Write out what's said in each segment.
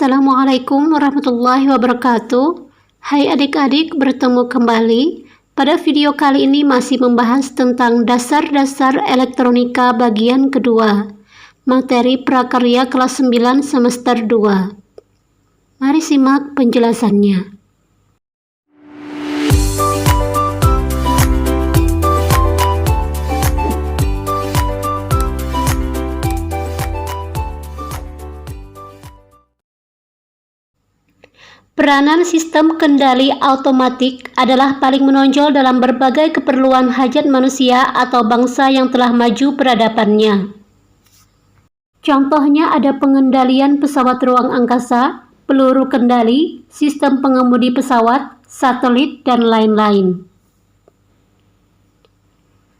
Assalamualaikum warahmatullahi wabarakatuh. Hai adik-adik, bertemu kembali. Pada video kali ini masih membahas tentang dasar-dasar elektronika bagian kedua. Materi prakarya kelas 9 semester 2. Mari simak penjelasannya. Peranan sistem kendali otomatik adalah paling menonjol dalam berbagai keperluan hajat manusia atau bangsa yang telah maju peradabannya. Contohnya ada pengendalian pesawat ruang angkasa, peluru kendali, sistem pengemudi pesawat, satelit, dan lain-lain.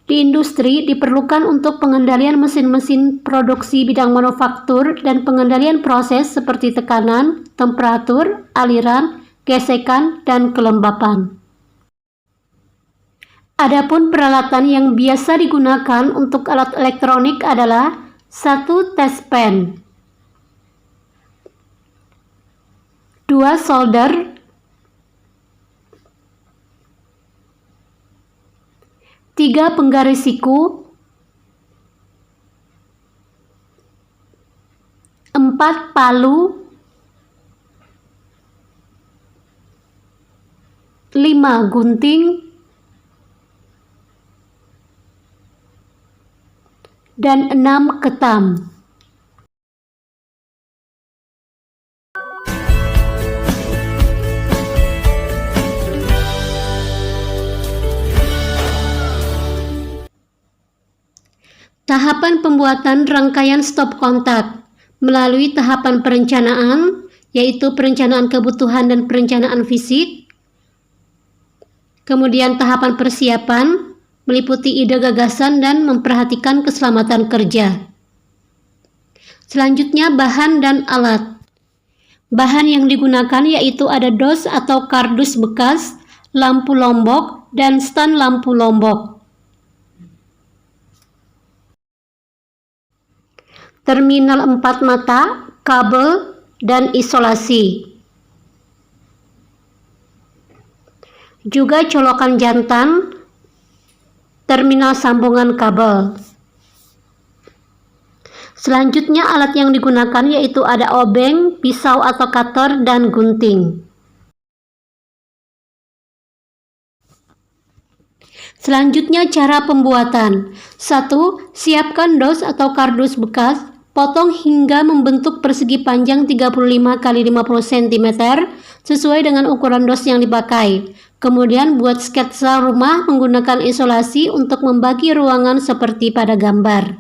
Di industri diperlukan untuk pengendalian mesin-mesin produksi bidang manufaktur dan pengendalian proses seperti tekanan, temperatur, aliran, gesekan, dan kelembapan. Adapun peralatan yang biasa digunakan untuk alat elektronik adalah 1. Test pen, 2. Solder, 3. Penggaris siku, 4. Palu, 5. Gunting, dan 6. Ketam. Tahapan pembuatan rangkaian stop kontak melalui tahapan perencanaan, yaitu perencanaan kebutuhan dan perencanaan fisik. Kemudian tahapan persiapan meliputi ide gagasan dan memperhatikan keselamatan kerja. Selanjutnya bahan dan alat. Bahan yang digunakan yaitu ada dos atau kardus bekas, lampu lombok, dan stand lampu lombok. Terminal 4 mata, kabel, dan isolasi. Juga colokan jantan, terminal sambungan kabel. Selanjutnya alat yang digunakan yaitu ada obeng, pisau atau cutter, dan gunting. Selanjutnya cara pembuatan. 1. Siapkan dos atau kardus bekas. Potong hingga membentuk persegi panjang 35 x 50 cm sesuai dengan ukuran dos yang dipakai. Kemudian buat sketsa rumah menggunakan isolasi untuk membagi ruangan seperti pada gambar.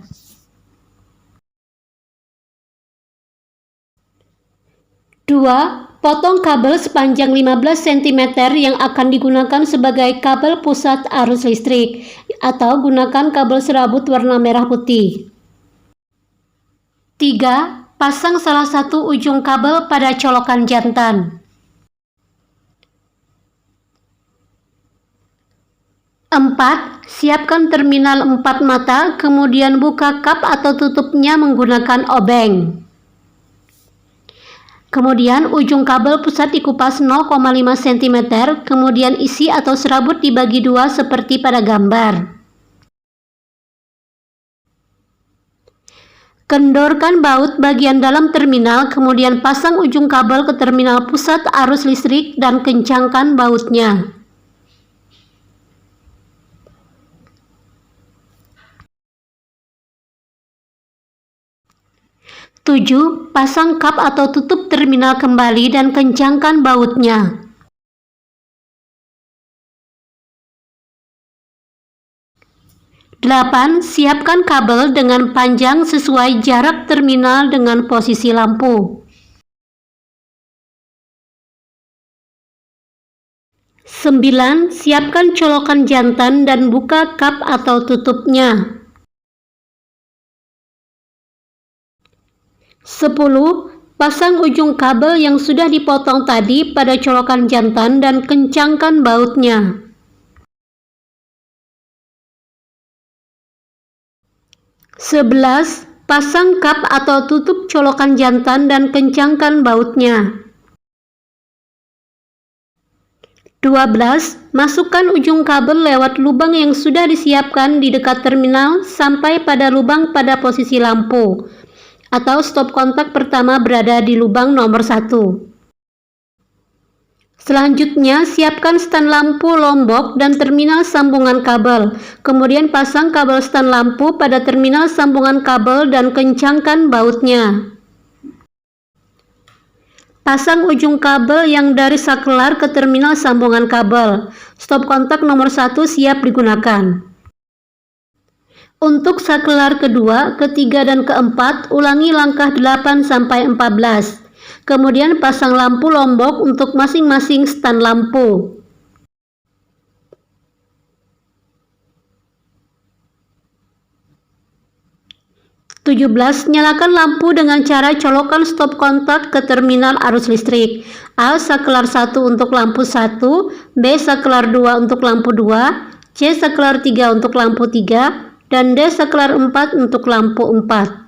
Dua, potong kabel sepanjang 15 cm yang akan digunakan sebagai kabel pusat arus listrik atau gunakan kabel serabut warna merah putih. 3. Pasang salah satu ujung kabel pada colokan jantan. 4. Siapkan terminal 4 mata, kemudian buka kap atau tutupnya menggunakan obeng. Kemudian ujung kabel pusat dikupas 0,5 cm, kemudian isi atau serabut dibagi dua seperti pada gambar. Kendorkan baut bagian dalam terminal, kemudian pasang ujung kabel ke terminal pusat arus listrik dan kencangkan bautnya. Tujuh, pasang kap atau tutup terminal kembali dan kencangkan bautnya. 8. Siapkan kabel dengan panjang sesuai jarak terminal dengan posisi lampu. 9. Siapkan colokan jantan dan buka kap atau tutupnya. 10. Pasang ujung kabel yang sudah dipotong tadi pada colokan jantan dan kencangkan bautnya. 11. Pasang kap atau tutup colokan jantan dan kencangkan bautnya. 12. Masukkan ujung kabel lewat lubang yang sudah disiapkan di dekat terminal sampai pada lubang pada posisi lampu, atau stop kontak pertama berada di lubang nomor 1. Selanjutnya, siapkan stan lampu lombok dan terminal sambungan kabel. Kemudian pasang kabel stan lampu pada terminal sambungan kabel dan kencangkan bautnya. Pasang ujung kabel yang dari saklar ke terminal sambungan kabel. Stop kontak nomor 1 siap digunakan. Untuk saklar kedua, ketiga, dan keempat, ulangi langkah 8-14. Kemudian pasang lampu lombok untuk masing-masing stan lampu. Nyalakan lampu dengan cara colokan stop kontak ke terminal arus listrik. A. Saklar 1 untuk lampu 1, B. Saklar 2 untuk lampu 2, C. Saklar 3 untuk lampu 3, dan D. Saklar 4 untuk lampu 4.